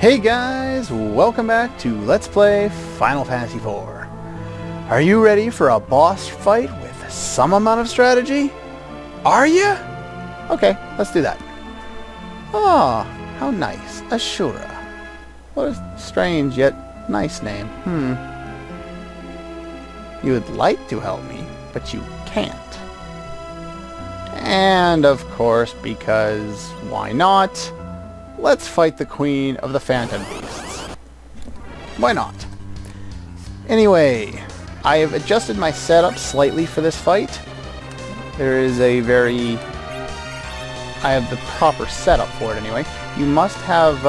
Hey guys, welcome back to Let's Play Final Fantasy IV. Are you ready for a boss fight with some amount of strategy? Are you? Okay, let's do that. Ah, how nice. Ashura. What a strange yet nice name. You would like to help me, but you can't. And of course, because why not? Let's fight the Queen of the Phantom Beasts. Why not? Anyway, I have adjusted my setup slightly for this fight. There is a very... I have the proper setup for it anyway. You must have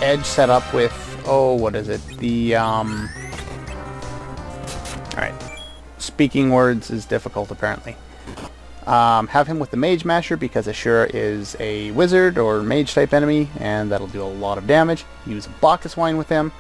Edge set up with... Oh, what is it? The... Alright. Speaking words is difficult, apparently. Have him with the Mage Masher because Ashura is a wizard or mage type enemy, and that'll do a lot of damage. Use a Bacchus Wine with him.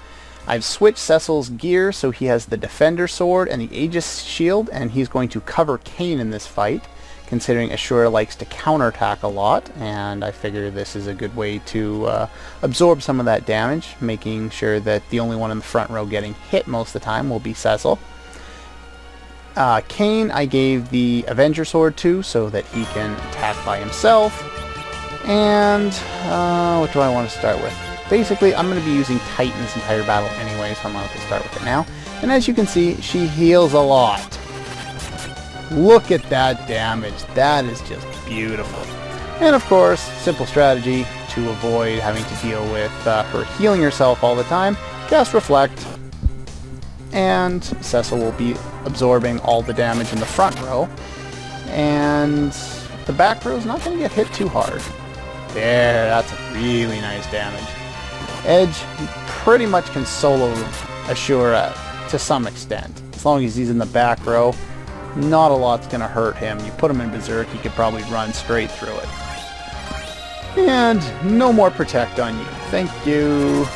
I've switched Cecil's gear so he has the Defender Sword and the Aegis Shield, and he's going to cover Kain in this fight, considering Ashura likes to counterattack a lot, and I figure this is a good way to absorb some of that damage, making sure that the only one in the front row getting hit most of the time will be Cecil. Kain I gave the Avenger Sword to so that he can attack by himself. And what do I want to start with? Basically, I'm going to be using Titan this entire battle anyway, so I'm going to start with it now. And as you can see, she heals a lot. Look at that damage. That is just beautiful. And of course, simple strategy to avoid having to deal with her healing herself all the time. Cast Reflect. And Cecil will be absorbing all the damage in the front row, and the back row is not going to get hit too hard. There, that's a really nice damage. Edge pretty much can solo Ashura to some extent. As long as he's in the back row, not a lot's going to hurt him. You put him in Berserk, he could probably run straight through it. And no more Protect on you. Thank you.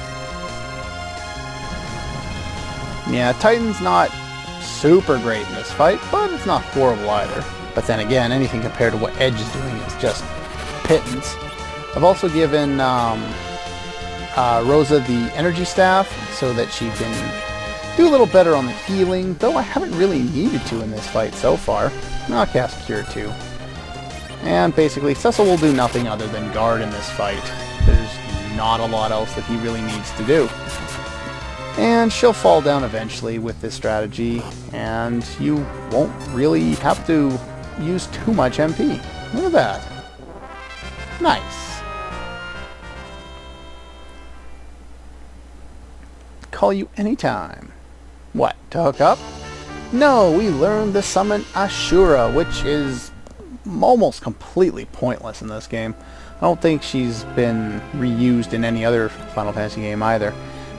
Yeah, Titan's not super great in this fight, but it's not horrible either. But then again, anything compared to what Edge is doing is just pittance. I've also given Rosa the Energy Staff so that she can do a little better on the healing, though I haven't really needed to in this fight so far. I'll cast Cure too. And basically, Cecil will do nothing other than guard in this fight. There's not a lot else that he really needs to do. And she'll fall down eventually with this strategy, and you won't really have to use too much MP. Look at that. Nice. Call you anytime. What, to hook up? No, we learned to summon Ashura, which is almost completely pointless in this game. I don't think she's been reused in any other Final Fantasy game either.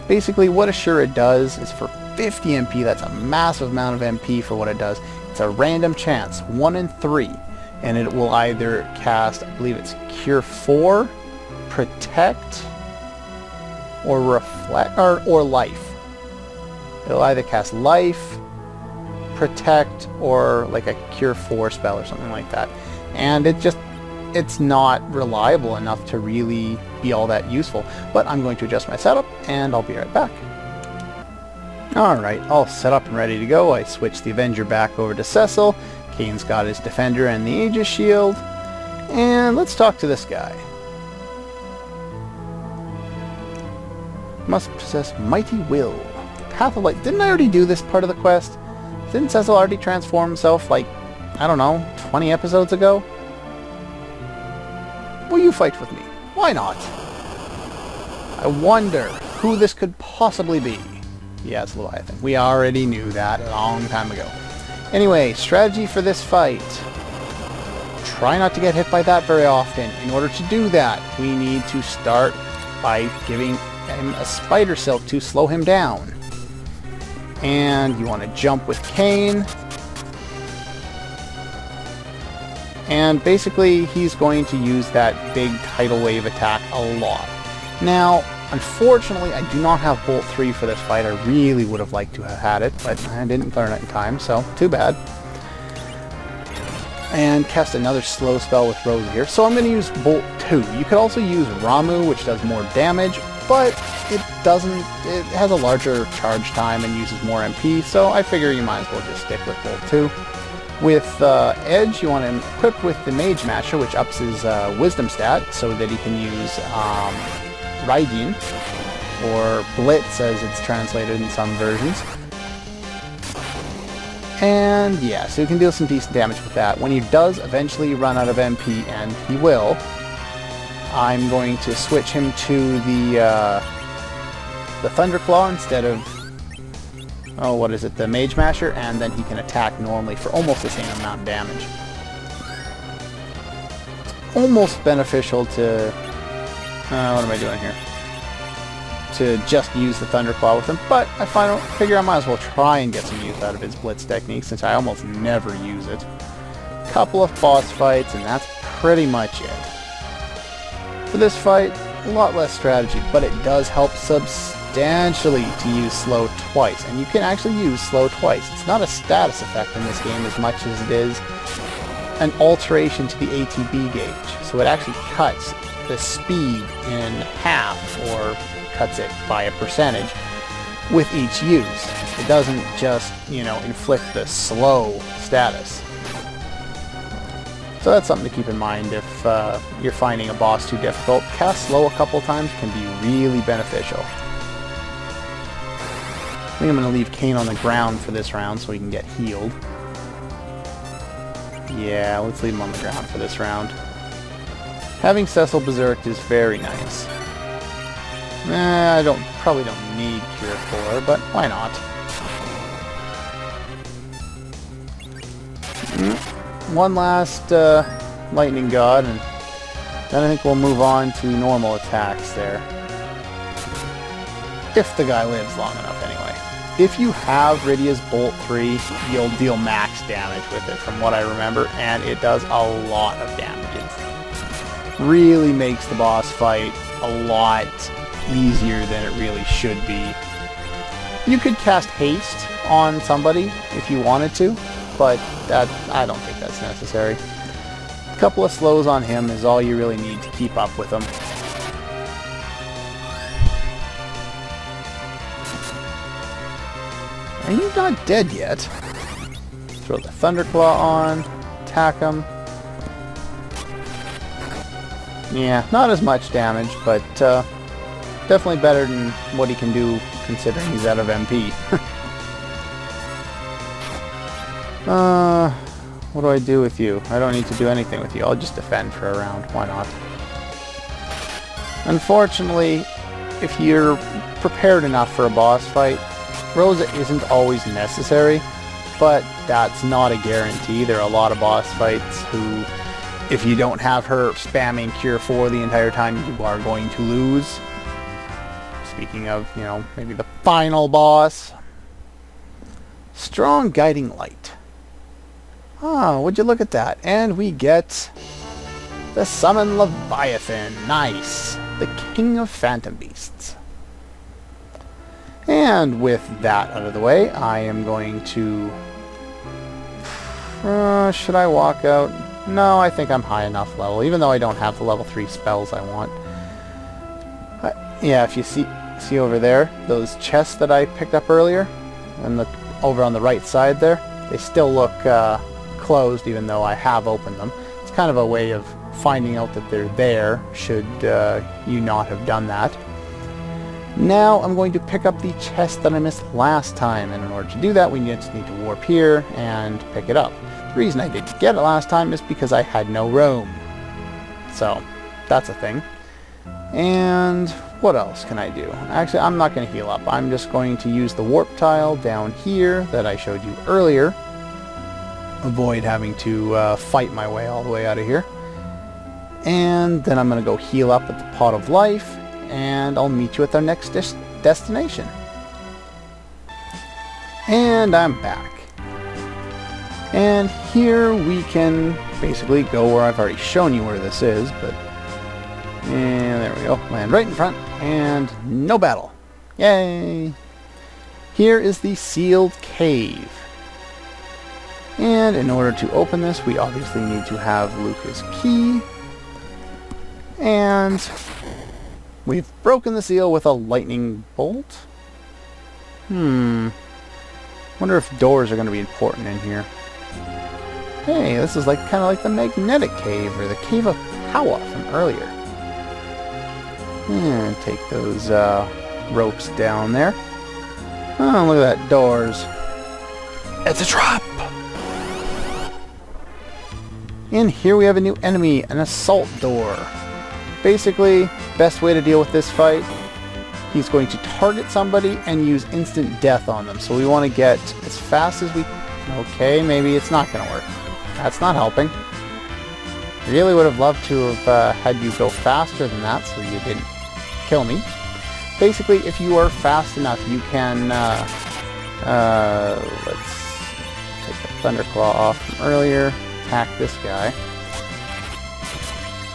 Basically, what Ashura does is for 50 MP, that's a massive amount of MP for what it does. It's a random chance, 1 in 3, and it will either cast, I believe it's Cure 4, Protect, or Reflect, or Life. It'll either cast Life, Protect, or like a Cure 4 spell or something like that. And it's not reliable enough to really be all that useful. But I'm going to adjust my setup, and I'll be right back. Alright, all set up and ready to go. I switched the Avenger back over to Cecil. Kain's got his Defender and the Aegis Shield. And let's talk to this guy. Must possess Mighty Will. Path of Light. Didn't I already do this part of the quest? Didn't Cecil already transform himself, like, I don't know, 20 episodes ago? Will you fight with me? Why not? I wonder who this could possibly be. Yeah, it's Leviathan. We already knew that a long time ago. Anyway, strategy for this fight. Try not to get hit by that very often. In order to do that, we need to start by giving him a Spider Silk to slow him down. And you want to jump with Kain. And basically, he's going to use that big tidal wave attack a lot. Now, unfortunately, I do not have Bolt 3 for this fight. I really would have liked to have had it, but I didn't learn it in time, so too bad. And cast another slow spell with Rosa here. So I'm going to use Bolt 2. You could also use Ramu, which does more damage, but it has a larger charge time and uses more MP, so I figure you might as well just stick with Bolt 2. With Edge, you want to equip with the Mage Masher, which ups his Wisdom stat, so that he can use Raijin, or Blitz as it's translated in some versions. And yeah, so you can deal some decent damage with that. When he does eventually run out of MP, and he will, I'm going to switch him to the Thunderclaw instead of, the Mage Masher, and then he can attack normally for almost the same amount of damage. Almost beneficial to, what am I doing here? To just use the Thunderclaw with him, but I figure I might as well try and get some use out of his Blitz technique, since I almost never use it. Couple of boss fights, and that's pretty much it. For this fight, a lot less strategy, but it does help substantially to use slow twice, and you can actually use slow twice. It's not a status effect in this game as much as it is an alteration to the ATB gauge, so it actually cuts the speed in half, or cuts it by a percentage with each use. It doesn't just, inflict the slow status. So that's something to keep in mind if you're finding a boss too difficult. Cast slow a couple times can be really beneficial. I think I'm going to leave Kane on the ground for this round so he can get healed. Yeah, let's leave him on the ground for this round. Having Cecil Berserked is very nice. I probably don't need Cure 4, but why not? One last Lightning God, and then I think we'll move on to normal attacks there. If the guy lives long enough, anyway. If you have Rydia's Bolt 3, you'll deal max damage with it, from what I remember, and it does a lot of damage. It really makes the boss fight a lot easier than it really should be. You could cast Haste on somebody if you wanted to, but I don't think that's necessary. A couple of slows on him is all you really need to keep up with him. Are you not dead yet? Throw the Thunderclaw on, attack him. Yeah, not as much damage, but definitely better than what he can do considering he's out of MP. What do I do with you? I don't need to do anything with you. I'll just defend for a round. Why not? Unfortunately, if you're prepared enough for a boss fight, Rosa isn't always necessary, but that's not a guarantee. There are a lot of boss fights who, if you don't have her spamming Cure 4 the entire time, you are going to lose. Speaking of, maybe the final boss. Strong Guiding Light. Oh, would you look at that? And we get the Summon Leviathan. Nice. The King of Phantom Beasts. And with that out of the way, I am going to... should I walk out? No, I think I'm high enough level, even though I don't have the level 3 spells I want. Yeah, if you see over there, those chests that I picked up earlier, and over on the right side there, they still look closed even though I have opened them. It's kind of a way of finding out that they're there, should you not have done that. Now I'm going to pick up the chest that I missed last time, and in order to do that we just need to warp here and pick it up. The reason I didn't get it last time is because I had no room. So, that's a thing. And what else can I do? Actually, I'm not going to heal up. I'm just going to use the warp tile down here that I showed you earlier. Avoid having to fight my way all the way out of here. And then I'm going to go heal up at the Pot of Life, and I'll meet you at our next destination. And I'm back. And here we can basically go where I've already shown you where this is, but... And there we go. Land right in front, and no battle. Yay! Here is the sealed cave. And in order to open this, we obviously need to have Lucca's key. And We've broken the seal with a lightning bolt. Wonder if doors are going to be important in here. Hey, this is kind of like the magnetic cave or the cave of Power from earlier. And take those ropes down there. Oh, look at that, doors. It's a trap! And here we have a new enemy, an assault door. Basically, best way to deal with this fight, he's going to target somebody and use instant death on them. So we want to get as fast as we... Okay, maybe it's not going to work. That's not helping. Really would have loved to have had you go faster than that so you didn't kill me. Basically, if you are fast enough, you can... let's take the Thunderclaw off from earlier. Attack this guy.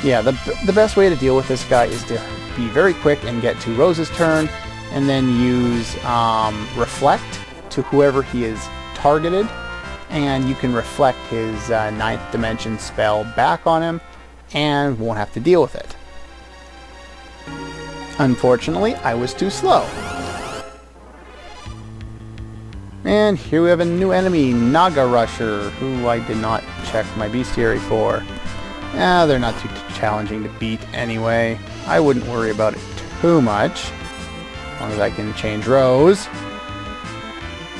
Yeah, the best way to deal with this guy is to be very quick and get to Rose's turn, and then use Reflect to whoever he is targeted, and you can reflect his ninth dimension spell back on him, and won't have to deal with it. Unfortunately, I was too slow. And here we have a new enemy, Naga Rusher, who I did not check my bestiary for. They're not too challenging to beat anyway. I wouldn't worry about it too much. As long as I can change Rose.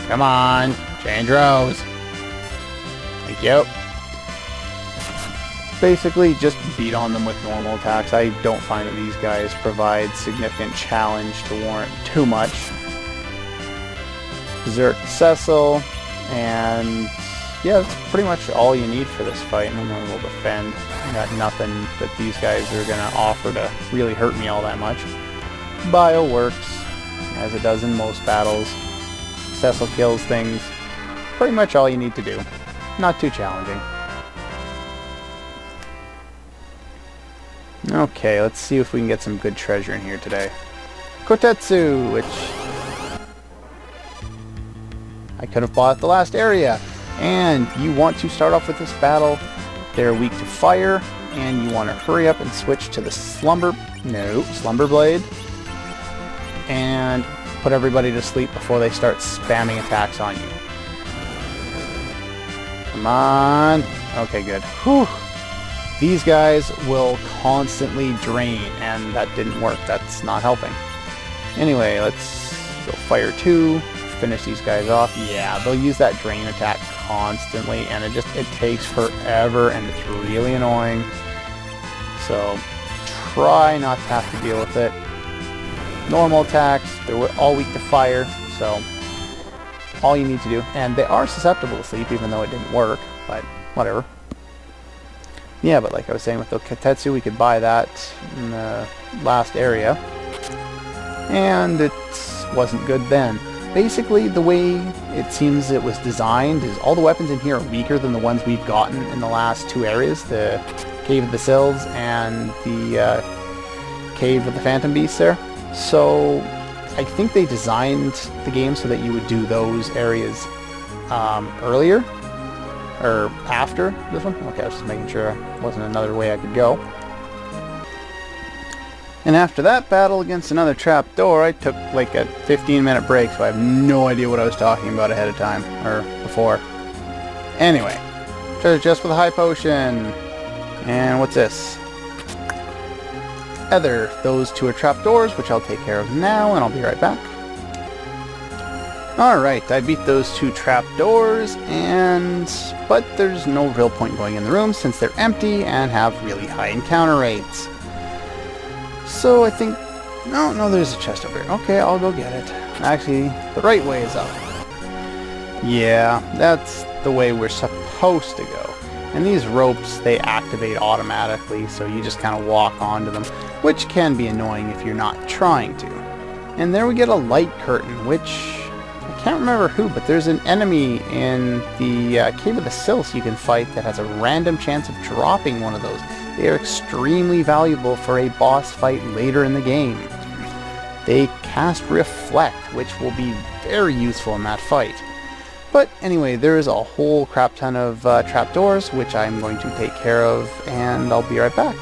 Come on, change Rose. Thank you. Basically, just beat on them with normal attacks. I don't find that these guys provide significant challenge to warrant too much. Berserk Cecil, and yeah, that's pretty much all you need for this fight. No one will defend. I got nothing that these guys are going to offer to really hurt me all that much. Bio works, as it does in most battles. Cecil kills things. Pretty much all you need to do. Not too challenging. Okay, let's see if we can get some good treasure in here today. Kotetsu, which I could have bought at the last area. And you want to start off with this battle. They're weak to fire, and you want to hurry up and switch to the Slumber Blade, and put everybody to sleep before they start spamming attacks on you. Come on. Okay, good. Whew. These guys will constantly drain, and that didn't work. That's not helping. Anyway, let's go Fire 2. Finish these guys off. Yeah, they'll use that drain attack constantly, and it takes forever, and it's really annoying. So try not to have to deal with it. Normal attacks, they're all weak to fire, so all you need to do, and they are susceptible to sleep even though it didn't work, but whatever. Yeah, but like I was saying with the Kotetsu, we could buy that in the last area, and it wasn't good then. Basically, the way it seems it was designed is all the weapons in here are weaker than the ones we've gotten in the last two areas, the Cave of the Sills and the Cave of the Phantom Beasts there. So I think they designed the game so that you would do those areas earlier, or after this one. Okay, I was just making sure there wasn't another way I could go. And after that battle against another trapdoor, I took like a 15-minute break, so I have no idea what I was talking about ahead of time, or before. Anyway, treasure chest with a high potion. And what's this? Those two are trapdoors, which I'll take care of now, and I'll be right back. Alright, I beat those two trapdoors, but there's no real point going in the room since they're empty and have really high encounter rates. So I think... No, there's a chest over here. Okay, I'll go get it. Actually, the right way is up. Yeah, that's the way we're supposed to go. And these ropes, they activate automatically, so you just kind of walk onto them, which can be annoying if you're not trying to. And there we get a light curtain, which... I can't remember who, but there's an enemy in the Cave of the Sills you can fight that has a random chance of dropping one of those. They are extremely valuable for a boss fight later in the game. They cast Reflect, which will be very useful in that fight. But anyway, there is a whole crap ton of trapdoors, which I'm going to take care of, and I'll be right back.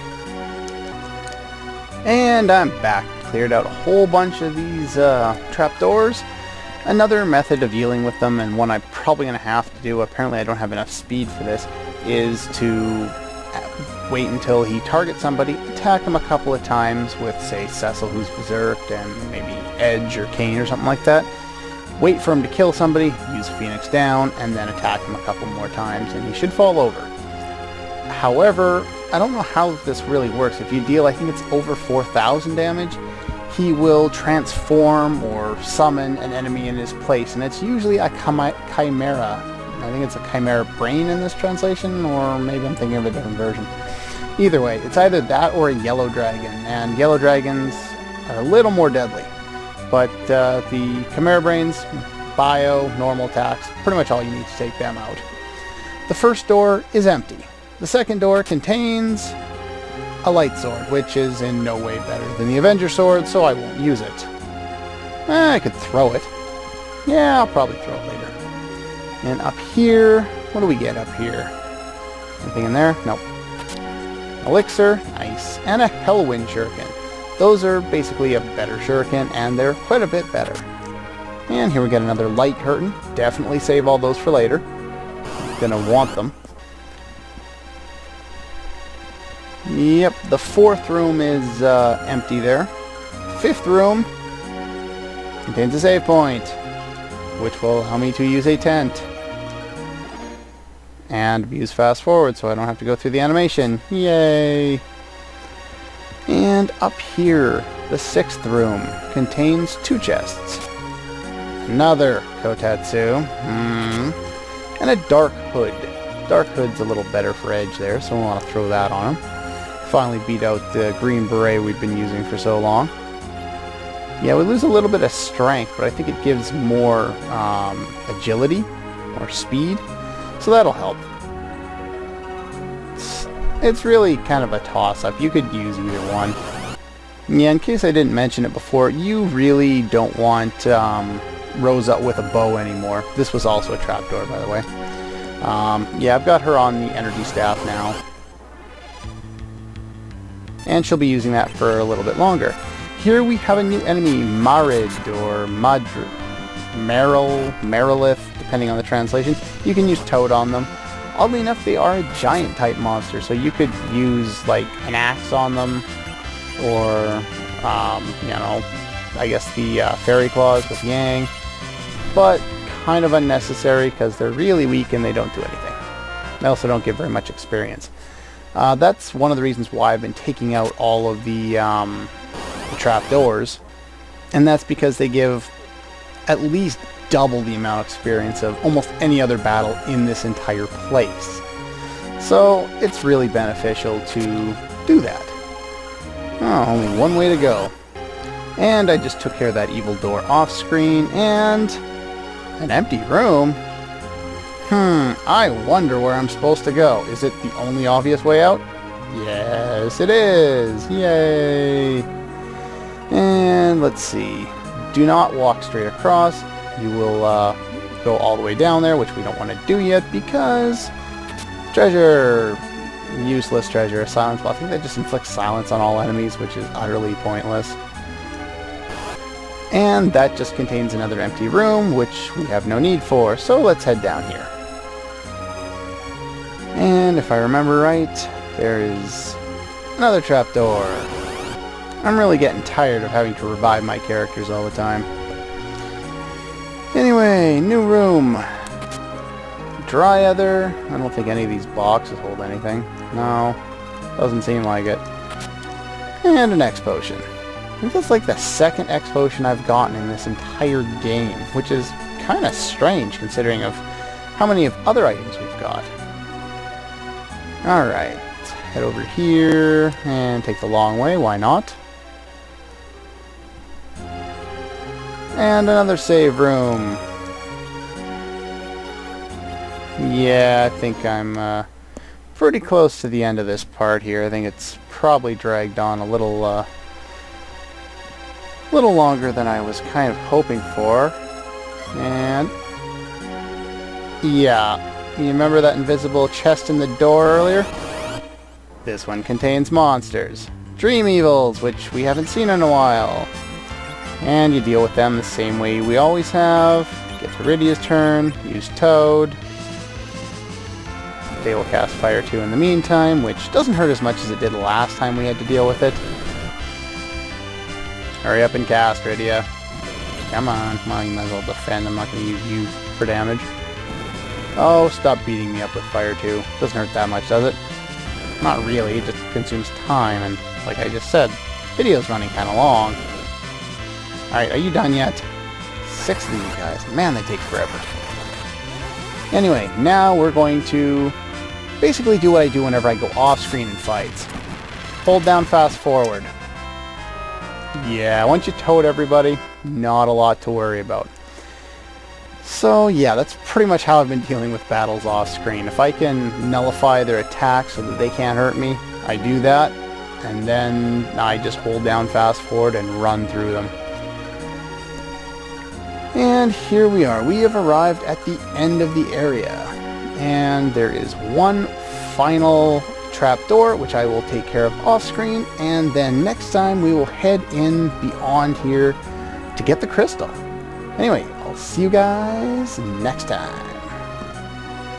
And I'm back. cleared out a whole bunch of these trapdoors. Another method of dealing with them, and one I'm probably going to have to do, apparently I don't have enough speed for this, is to wait until he targets somebody, attack him a couple of times with, say, Cecil, who's berserked, and maybe Edge or Kane or something like that. Wait for him to kill somebody, use Phoenix Down, and then attack him a couple more times, and he should fall over. However, I don't know how this really works. If you deal, I think it's over 4,000 damage, he will transform or summon an enemy in his place, and it's usually a chimera. I think it's a chimera brain in this translation, or maybe I'm thinking of a different version. Either way, it's either that or a yellow dragon, and yellow dragons are a little more deadly. But the chimera brains, bio, normal attacks, pretty much all you need to take them out. The first door is empty. The second door contains a light sword, which is in no way better than the Avenger sword, so I won't use it. I could throw it. Yeah, I'll probably throw it later. And up here, what do we get up here? Anything in there? Nope. Elixir, nice. And a Hellwind Shuriken. Those are basically a better Shuriken, and they're quite a bit better. And here we get another light curtain. Definitely save all those for later. Gonna want them. Yep, the fourth room is empty there. Fifth room contains a save point, which will allow me to use a tent. And use fast forward so I don't have to go through the animation. Yay! And up here, the sixth room contains two chests. Another Kotatsu. And a Dark Hood. Dark Hood's a little better for Edge there, so we'll want to throw that on him. Finally beat out the green beret we've been using for so long. Yeah, we lose a little bit of strength, but I think it gives more agility or speed, so that'll help. It's really kind of a toss-up. You could use either one. Yeah, in case I didn't mention it before, you really don't want Rosa with a bow anymore. This was also a trapdoor, by the way. Yeah, I've got her on the energy staff now. And she'll be using that for a little bit longer. Here we have a new enemy, Marid, or Marilith, depending on the translation. You can use Toad on them. Oddly enough, they are a giant type monster, so you could use like an axe on them, or, you know, I guess the Fairy Claws with Yang. But kind of unnecessary because they're really weak and they don't do anything. They also don't give very much experience. That's one of the reasons why I've been taking out all of the trapdoors, and that's because they give at least double the amount of experience of almost any other battle in this entire place. So it's really beneficial to do that. Oh, only one way to go. And I just took care of that evil door off screen, and an empty room? I wonder where I'm supposed to go. Is it the only obvious way out? Yes, it is! Yay! And let's see. Do not walk straight across. You will go all the way down there, which we don't want to do yet because treasure. Useless treasure. Silence. Well, I think that just inflicts silence on all enemies, which is utterly pointless. And that just contains another empty room, which we have no need for, so let's head down here. And if I remember right, there is another trapdoor. I'm really getting tired of having to revive my characters all the time. Anyway, new room. Dryether. I don't think any of these boxes hold anything. No, doesn't seem like it. And an X potion. I think that's like the second X potion I've gotten in this entire game, which is kind of strange considering of how many of other items we've got. Alright, let's head over here and take the long way, why not? And another save room. Yeah, I think I'm pretty close to the end of this part here. I think it's probably dragged on a little longer than I was kind of hoping for. And yeah, you remember that invisible chest in the door earlier? This one contains monsters. Dream Evils, which we haven't seen in a while. And you deal with them the same way we always have. Get to Rydia's turn, use Toad. They will cast Fire 2 in the meantime, which doesn't hurt as much as it did last time we had to deal with it. Hurry up and cast, Rydia. Come on. Well, you might as well defend. I'm not going to use you for damage. Oh, stop beating me up with Fire 2. Doesn't hurt that much, does it? Not really. It just consumes time, and like I just said, video's running kind of long. Alright, are you done yet? 6 of these guys. Man, they take forever. Anyway, now we're going to basically do what I do whenever I go off-screen in fights. Hold down fast forward. Yeah, once you Toad everybody, not a lot to worry about. So yeah, that's pretty much how I've been dealing with battles off-screen. If I can nullify their attacks so that they can't hurt me, I do that, and then I just hold down fast forward and run through them. And here we are. We have arrived at the end of the area. And there is one final trapdoor, which I will take care of off-screen. And then next time we will head in beyond here to get the crystal. Anyway, I'll see you guys next time.